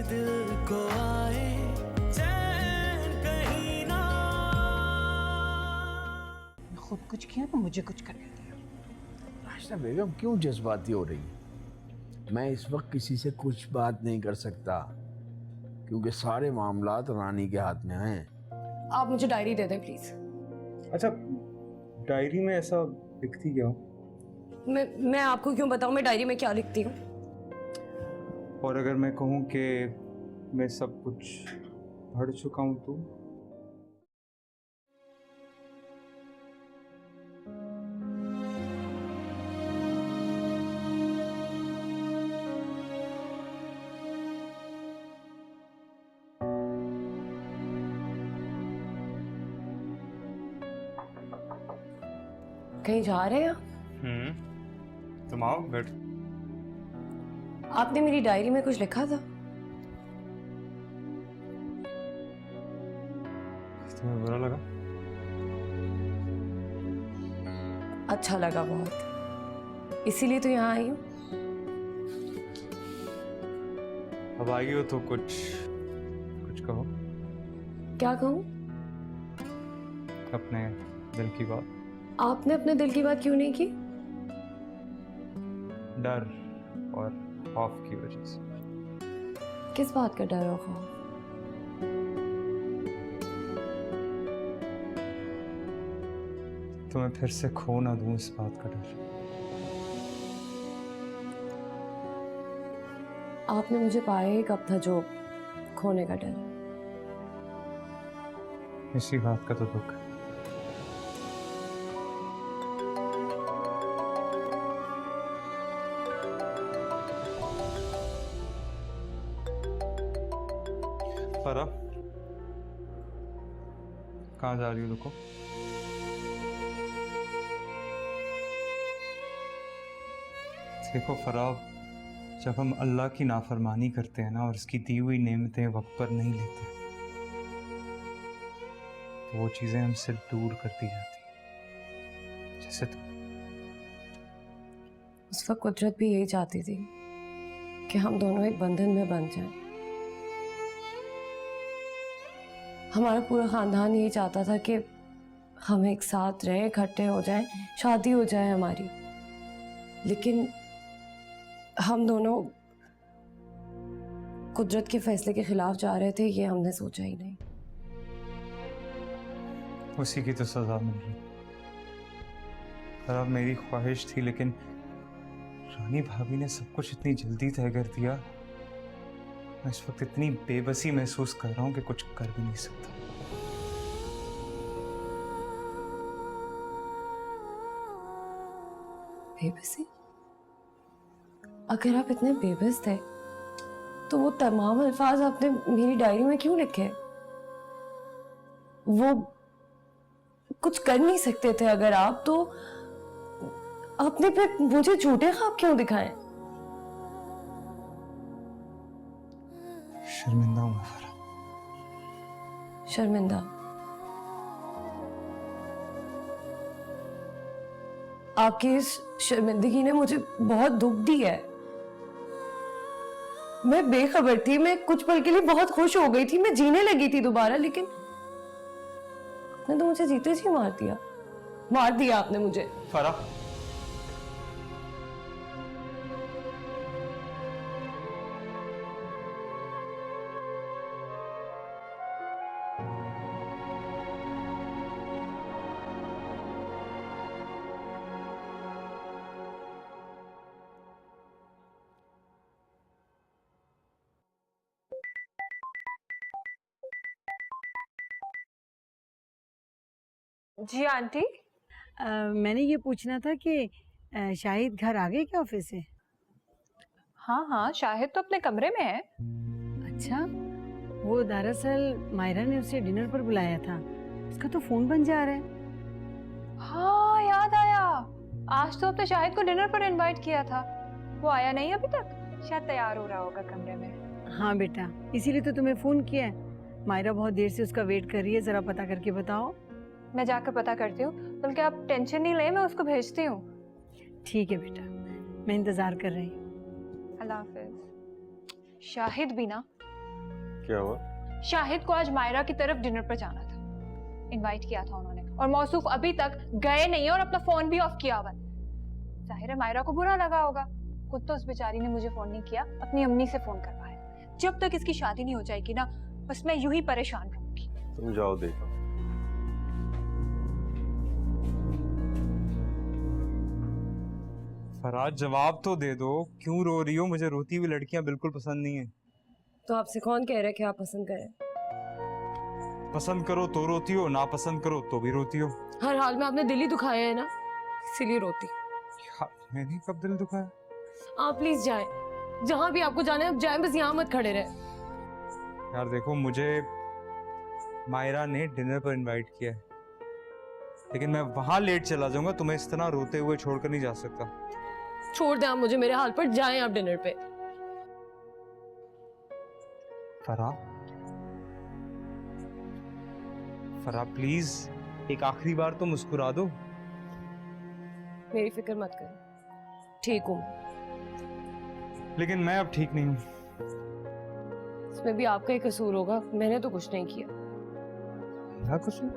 दिल को आए चैन कहीं ना। खुद कुछ किया तो मुझे कुछ करने दिया। राशिदा बेगम क्यों जज्बाती हो रही है? मैं इस वक्त किसी से कुछ बात नहीं कर सकता क्योंकि सारे मामलात रानी के हाथ में हैं। आप मुझे डायरी दे दें प्लीज। अच्छा, डायरी में ऐसा लिखती क्या? मैं आपको क्यों बताऊं मैं डायरी में क्या लिखती हूँ? और अगर मैं कहूँ कि मैं सब कुछ पढ़ चुका हूँ तो? कहीं जा रहे हैं आप? तुम आओ बैठ। आपने मेरी डायरी में कुछ लिखा था? तुम्हें बुरा लगा? अच्छा लगा बहुत, इसीलिए तो यहाँ आई हूँ। अब आई हो तो कुछ कहो। क्या कहूँ? अपने दिल की बात। आपने अपने दिल की बात क्यों नहीं की? डर और खौफ की वजह से। किस बात का डर और खौफ? तुम्हें फिर से खो ना दूं इस बात का डर। आपने मुझे पाया ही कब था जो खोने का डर? इसी बात का तो दुख है। फरा, कहाँ जा रही हो? रुको। देखो फराब, जब हम अल्लाह की नाफरमानी करते हैं ना और उसकी दी हुई नेमतें वक्त पर नहीं लेते तो वो चीजें हमसे दूर करती जाती हैं। जैसे तुम। उस वक्त कुदरत भी यही चाहती थी कि हम दोनों एक बंधन में बंध जाएं। हमारा पूरा खानदान यही चाहता था कि हम एक साथ रहें, इकट्ठे हो जाएं, शादी हो जाए हमारी। लेकिन हम दोनों कुदरत के फैसले के खिलाफ जा रहे थे, ये हमने सोचा ही नहीं। उसी की तो सजा मिल रही। खराब मेरी ख्वाहिश थी लेकिन रानी भाभी ने सब कुछ इतनी जल्दी तय कर दिया। मैं इस वक्त इतनी बेबसी महसूस कर रहा हूं कि कुछ कर भी नहीं सकता। बेबसी? अगर आप इतने बेबस थे तो वो तमाम अल्फाज आपने मेरी डायरी में क्यों लिखे? वो कुछ कर नहीं सकते थे अगर आप, तो आपने फिर मुझे झूठे ख्वाब क्यों दिखाए? शर्मिंदा हूं मैं फरा। शर्मिंदा? आपकी इस शर्मिंदगी ने मुझे बहुत दुख दी है। मैं बेखबर थी, मैं कुछ पल के लिए बहुत खुश हो गई थी, मैं जीने लगी थी दोबारा, लेकिन आपने तो मुझे जीते जी मार दिया आपने मुझे। फरा, जी आंटी। मैंने ये पूछना था कि शाहिद घर आ गए क्या ऑफिस से? हाँ हाँ, शाहिद तो अपने कमरे में है। अच्छा, वो दरअसल मायरा ने उसे डिनर पर बुलाया था, उसका तो फोन बंद जा रहा है। हाँ याद आया, आज तो अपने शाहिद को डिनर पर इनवाइट किया था, वो आया नहीं अभी तक, शायद तैयार हो रहा होगा कमरे में। हाँ बेटा, इसीलिए तो तुम्हें फोन किया है। मायरा बहुत देर से उसका वेट कर रही है, जरा पता करके बताओ। मैं जाकर पता करती हूँ, बल्कि आप टेंशन नहीं लें, मैं उसको भेजती हूँ। ठीक है बेटा, मैं इंतजार कर रही हूँ। अल्लाह हाफिज। शाहिद भी ना क्या हुआ? शाहिद को आज मायरा की तरफ डिनर पर जाना था, इनवाइट किया था उन्होंने, और मौसूफ अभी तक गए नहीं है और अपना फोन भी ऑफ किया हुआ है। जाहिर है मायरा को बुरा लगा होगा, खुद तो उस बेचारी ने मुझे फोन नहीं किया, अपनी अम्मी से फोन करवाया। जब तक इसकी शादी नहीं हो जाएगी ना, बस मैं यूं ही परेशान रहूंगी। तुम जाओ देखो। फराज जवाब तो दे दो, क्यों रो रही हो? मुझे रोती हुई लड़कियां बिल्कुल पसंद नहीं है। तो आपसे कौन कह रहा है कि आप पसंद करें? पसंद करो तो रोती हो, ना पसंद करो तो भी रोती हो। हर हाल में आपने दिल ही दुखाया है ना, इसीलिए रोती। मैंने कब दिल दुखाया? आप प्लीज जाएं, जहां भी आपको जाना है आप जाएं, बस यहाँ मत खड़े रहे। यार देखो, मुझे मायरा ने डिनर पर इनवाइट किया है, लेकिन मैं वहां लेट चला जाऊंगा, तुम्हें इस तरह रोते हुए छोड़कर नहीं जा सकता। छोड़ दें आप मुझे मेरे हाल पर, जाएं आप डिनर पे। फरा प्लीज एक आखिरी बार तो मुस्कुरा दो। मेरी फिक्र मत करो, ठीक हूँ मैं। लेकिन मैं अब ठीक नहीं हूँ। इसमें भी आपका ही कसूर होगा, मैंने तो कुछ नहीं किया। क्या कसूर?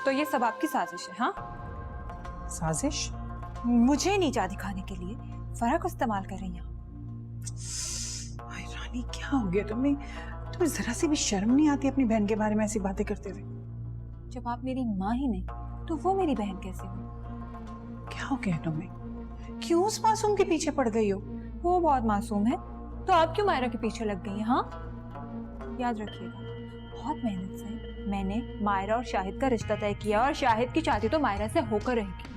तो ये सब आपकी साजिश है? हाँ, साजिश? मुझे नीचा दिखाने के लिए फरा को इस्तेमाल कर रही हैं। हाय रानी, क्या हो गया तुम्हें? तुम्हें जरा सी भी शर्म नहीं आती अपनी बहन के बारे में ऐसी बातें करते हुए? जब आप मेरी माँ ही नहीं तो वो मेरी बहन कैसे हुई? क्या हो गया तुम्हें? क्यों उस मासूम के पीछे पड़ गई हो? वो बहुत मासूम है, तो आप क्यों मायरा के पीछे लग गई हैं? हाँ, याद रखिएगा, बहुत मेहनत से मैंने मायरा और शाहिद का रिश्ता तय किया, और शाहिद की शादी तो मायरा से होकर रहेगी।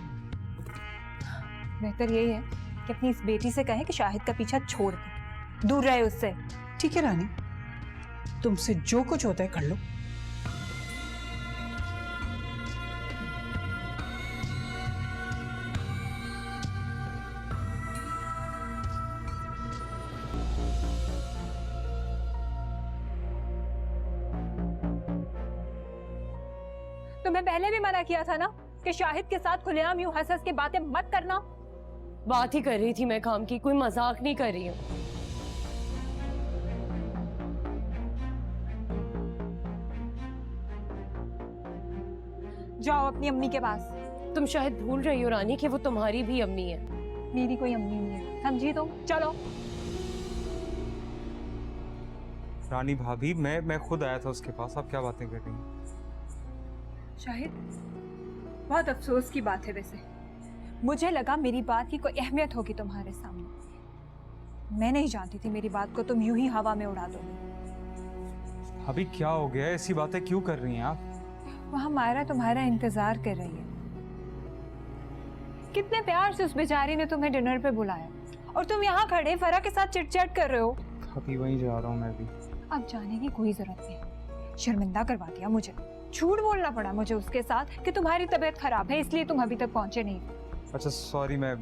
बेहतर यही है कि अपनी इस बेटी से कहें कि शाहिद का पीछा छोड़ दे, दूर रहे उससे। ठीक है रानी, तुमसे जो कुछ होता है कर लो। तो मैं पहले भी मना किया था ना कि शाहिद के साथ खुलेआम यूं हंस हंस के बातें मत करना। बात ही कर रही थी मैं काम की, कोई मजाक नहीं कर रही हूँ। जाओ अपनी अम्मी के पास। तुम शायद भूल रही हो रानी कि वो तुम्हारी भी अम्मी है। मेरी कोई अम्मी नहीं है, समझी तुम? चलो। रानी भाभी, मैं खुद आया था उसके पास, आप क्या बातें कर रही हैं? शाहिद, बहुत अफसोस की बात है वैसे, मुझे लगा मेरी बात की कोई अहमियत होगी तुम्हारे सामने। मैं नहीं जानती थी मेरी बात को तुम यूं ही हवा में उड़ा दोगे। अभी क्या हो गया? ऐसी बातें क्यों कर रही हैं आप? वहां मायरा तुम्हारा इंतजार कर रही है। कितने प्यार से उस बेचारी ने तुम्हें डिनर पे बुलाया, और तुम यहाँ खड़े फरा के साथ चिट-चैट कर रहे हो। अभी वहीं जा रहा हूँ मैं भी। अब जाने की कोई जरूरत नहीं, शर्मिंदा करवा दिया मुझे। झूठ बोलना पड़ा मुझे उसके साथ कि तुम्हारी तबीयत खराब है इसलिए तुम अभी तक पहुंचे नहीं। अच्छा सॉरी, मैं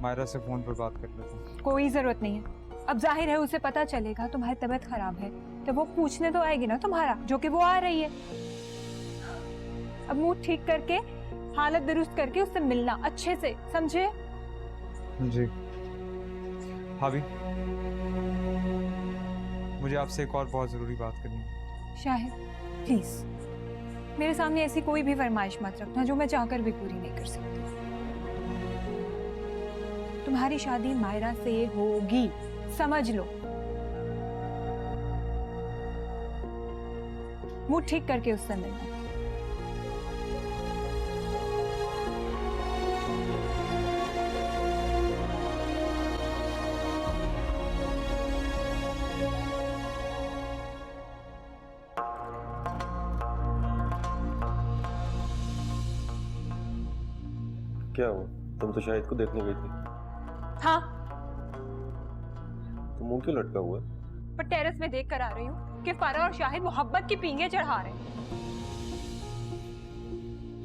मायरा से फोन पर बात कर लेता हूँ। कोई जरूरत नहीं है, अब जाहिर है उसे पता चलेगा तुम्हारी तबीयत खराब है तो वो पूछने तो आएगी ना तुम्हारा, जो कि वो आ रही है। अब मूड ठीक करके, हालत दुरुस्त करके उससे मिलना अच्छे से, समझे? जी भाभी, मुझे आपसे एक और बहुत जरूरी बात करनी है। शाहिद प्लीज मेरे सामने ऐसी कोई भी फरमाइश मत रखना जो मैं चाहकर भी पूरी नहीं कर सकती। तुम्हारी शादी मायरा से होगी, समझ लो। मूड ठीक करके उससे मिलना। क्या हुआ? तुम तो शाहिद को देखने गई थी। हाँ, तो मुंह क्यों लटका हुआ है? पर टेरेस में देख कर आ रही हूँ कि फरा और शाहिद मोहब्बत की पींगे चढ़ा रहे हैं।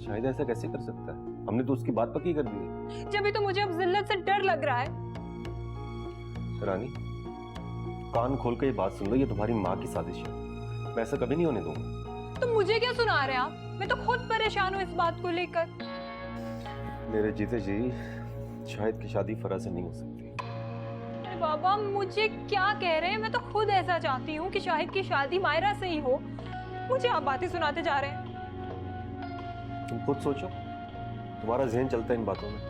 शाहिद ऐसा कैसे कर सकता है? हमने तो उसकी बात पक्की कर दी है। जब भी तो मुझे अब जिल्लत से डर लग रहा है। रानी, कान खोल के ये बात सुन लो, ये तुम्हारी माँ की साजिश है। मैं ऐसा कभी नहीं होने दूंगा। तो मुझे क्या सुना रहे हैं आप? मैं तो खुद परेशान हूँ इस बात को लेकर। मेरे जीते जी शाहिद की शादी फराज से नहीं हो सकती। अरे बाबा, मुझे क्या कह रहे हैं? मैं तो खुद ऐसा चाहती हूँ कि शाहिद की शादी मायरा से ही हो। मुझे आप बातें सुनाते जा रहे हैं। तुम खुद सोचो, तुम्हारा जहन चलता है इन बातों में।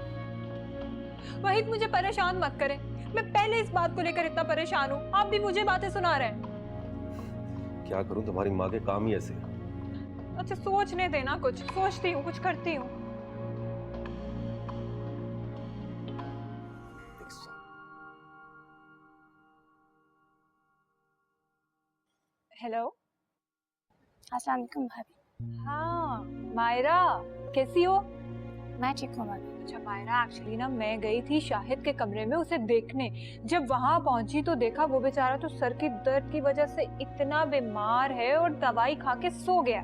वहीद, मुझे परेशान मत करें। मैं पहले इस बात को लेकर इतना परेशान हूँ, आप भी मुझे बातें सुना रहे हैं। क्या करूं, तुम्हारी माँ के काम ही ऐसे। अच्छा, सोचने देना, कुछ सोचती हूँ, कुछ करती हूँ। हेलो। अस्सलाम वालेकुम भाभी। हाँ मायरा, कैसी हो? मैं ठीक हूँ भाभी। अच्छा मायरा, एक्चुअली ना मैं गई थी शाहिद के कमरे में उसे देखने। जब वहां पहुंची तो देखा वो बेचारा तो सर की दर्द की वजह से इतना बीमार है और दवाई खा के सो गया।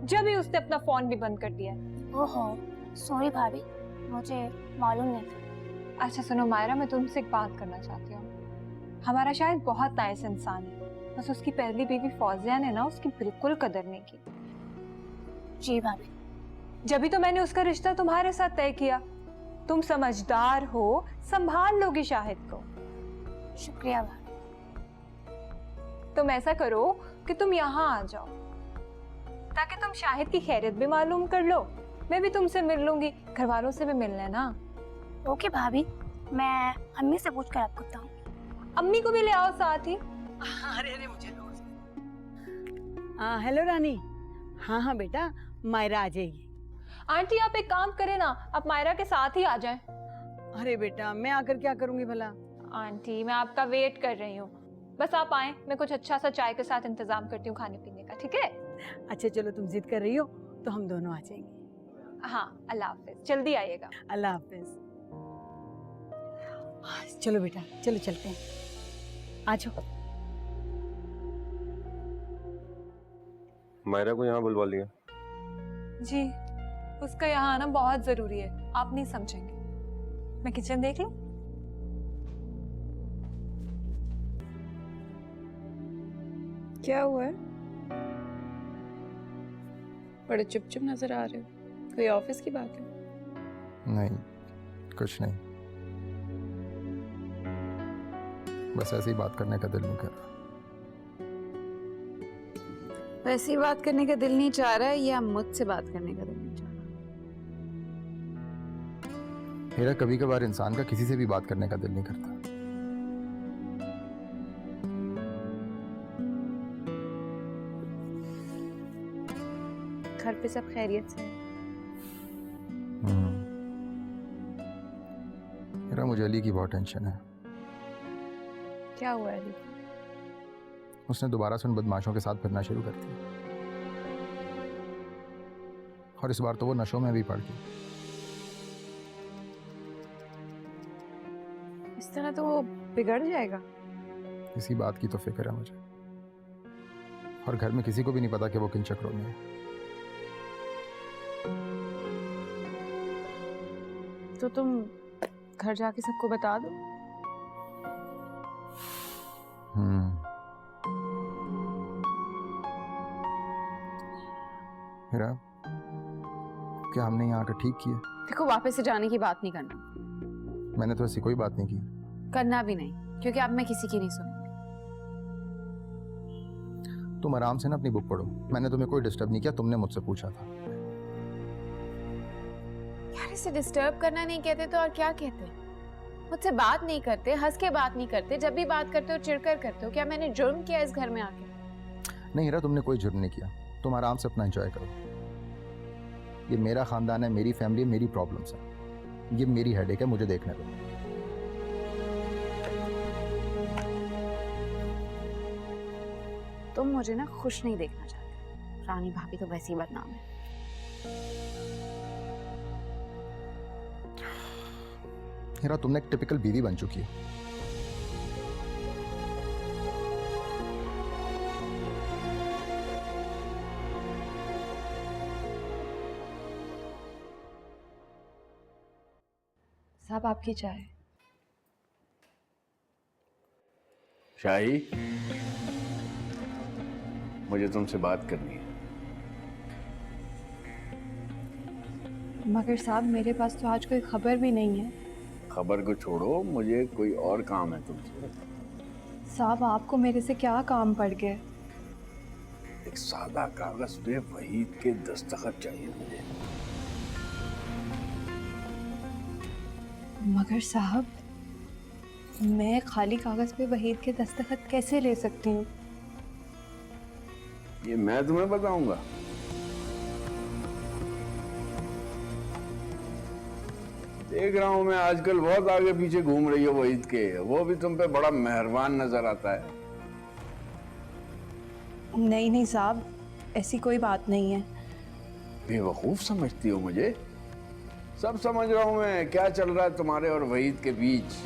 जब ही उसने अपना फोन भी बंद कर दिया। ओहो, सॉरी भाभी, मुझे मालूम नहीं था। अच्छा सुनो मायरा, मैं तुमसे एक बात करना चाहती हूँ। हमारा शाहिद बहुत नाइस इंसान है, बस उसकी पहली बीवी फौजिया ने ना उसकी बिल्कुल कदर नहीं की। जी भाभी। जब भी तो मैंने उसका रिश्ता तुम्हारे साथ तय किया। तुम समझदार हो, संभाल लोगी शाहिद को। शुक्रिया भाभी। तुम ऐसा करो कि तुम यहाँ आ जाओ ताकि तुम शाहिद की खैरियत भी मालूम कर लो। मैं भी तुमसे मिल लूंगी, घर वालों से भी मिलना है ना। ओके भाभी, मैं अम्मी से पूछ कर आपको बताऊँ। अम्मी को भी ले आओ साथ ही। अरे मुझे हेलो रानी। हाँ हाँ बेटा, मायरा आ जाएगी। आंटी आप एक काम करें ना, आप मायरा के साथ ही आ जाएं। अरे बेटा, मैं आकर क्या करूंगी भला? आंटी मैं आपका वेट कर रही हूँ, बस आप आए। मैं कुछ अच्छा सा चाय के साथ इंतजाम करती हूँ खाने पीने का, ठीक है? अच्छा चलो, तुम जिद कर रही हो तो हम दोनों आ जाएंगे। हाँ, अल्लाह हाफिज, जल्दी आइएगा। अल्लाह हाफिज। चलो बेटा, चलो चलते हैं। आ जाओ। मायरा को यहाँ बुलवा लिया। जी, उसका यहाँ आना बहुत जरूरी है, आप नहीं समझेंगे। मैं किचन देख लूं? क्या हुआ है? बड़े चुप-चुप नजर आ रहे हो। कोई ऑफिस की बात है? नहीं, कुछ नहीं, बस ऐसे ही बात करने का दिल नहीं कर रहा। वैसी बात करने का दिल नहीं चाह रहा है या मुझसे बात करने का दिल नहीं चाह रहा? मेरा कभी कभार इंसान का किसी से भी बात करने का दिल नहीं करता। घर पे सब खैरियत से? मेरा मुझे अली की बहुत टेंशन है। क्या हुआ अली? उसने दोबारा से उन बदमाशों के साथ फिरना शुरू कर दिया, और इस बार तो वो नशों में भी पड़ गई। इस तरह तो वो बिगड़ जाएगा। इसी बात की तो फिक्र है मुझे, और घर में किसी को भी नहीं पता कि वो किन चक्रों में है। तो तुम घर जाके सबको बता दो। मेरा क्या हमने यहाँ आकर ठीक किया? देखो, वापस से जाने की बात नहीं करना। मैंने तो ऐसी कोई बात नहीं की। करना भी नहीं, क्योंकि अब मैं किसी की नहीं सुनूंगी। तुम आराम से ना अपनी बुक पढ़ो। मैंने तुम्हें कोई डिस्टर्ब नहीं किया, तुमने मुझसे पूछा था। यार, इसे डिस्टर्ब करना नहीं कहते तो और क्या कहते? मुझसे बात नहीं करते, हंस के बात नहीं करते, जब भी बात करते हो चिढ़कर करते हो। क्या मैंने जुर्म किया इस घर में आके? नहीं हीरा, तुमने कोई जुर्म नहीं किया। तुम आराम से अपना एंजॉय करो। ये मेरा खानदान है, मेरी फैमिली, मेरी प्रॉब्लम्स है। ये मेरी हेडेक है, मुझे देखने दो। तुम मुझे ना खुश नहीं देखना चाहते। रानी भाभी तो वैसी ही बदनाम है। हीरा, तुमने एक टिपिकल बीवी बन चुकी है। साहब, आपकी चाय। शाही, मुझे तुमसे बात करनी है। मगर साहब मेरे पास तो आज कोई खबर भी नहीं है। खबर को छोड़ो, मुझे कोई और काम है तुमसे। साहब आपको मेरे से क्या काम पड़ गए? एक सादा कागज पे वहीद के दस्तखत चाहिए मुझे। मगर साहब मैं खाली कागज पे वहीद के दस्तखत कैसे ले सकती हूँ? ये मैं तुम्हें बताऊंगा। देख रहा हूं मैं आजकल बहुत आगे पीछे घूम रही हो वहीद के, वो भी तुम पे बड़ा मेहरबान नजर आता है। नहीं नहीं साहब, ऐसी कोई बात नहीं है। बेवकूफ समझती हो मुझे? सब समझ रहा हूं मैं क्या चल रहा है तुम्हारे और वहीद के बीच।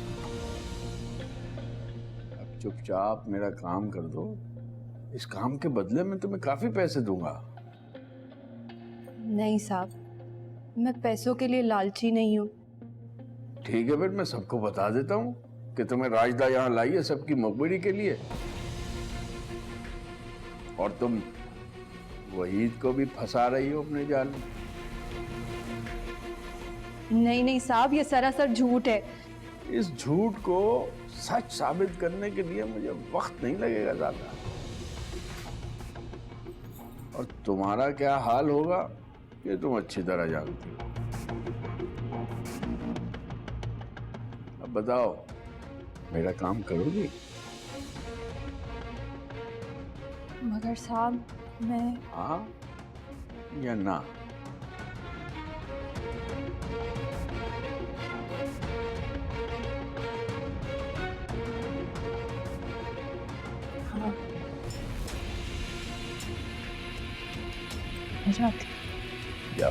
अब चुपचाप मेरा काम कर दो, इस काम के बदले में तुम्हें काफी पैसे दूंगा। नहीं साहब, मैं पैसों के लिए लालची नहीं हूँ। ठीक है, फिर मैं सबको बता देता हूँ कि तुम्हें राजदा यहाँ लाई है सबकी मकबरी के लिए, और तुम वहीद को भी फंसा रही हो अपने जाल में। नहीं नहीं साहब, ये सरासर झूठ है। इस झूठ को सच साबित करने के लिए मुझे वक्त नहीं लगेगा ज्यादा, और तुम्हारा क्या हाल होगा ये तुम अच्छी तरह जानती हो। अब बताओ, मेरा काम करोगी? मगर साहब मैं हाँ या ना? हाँ हो जाती। या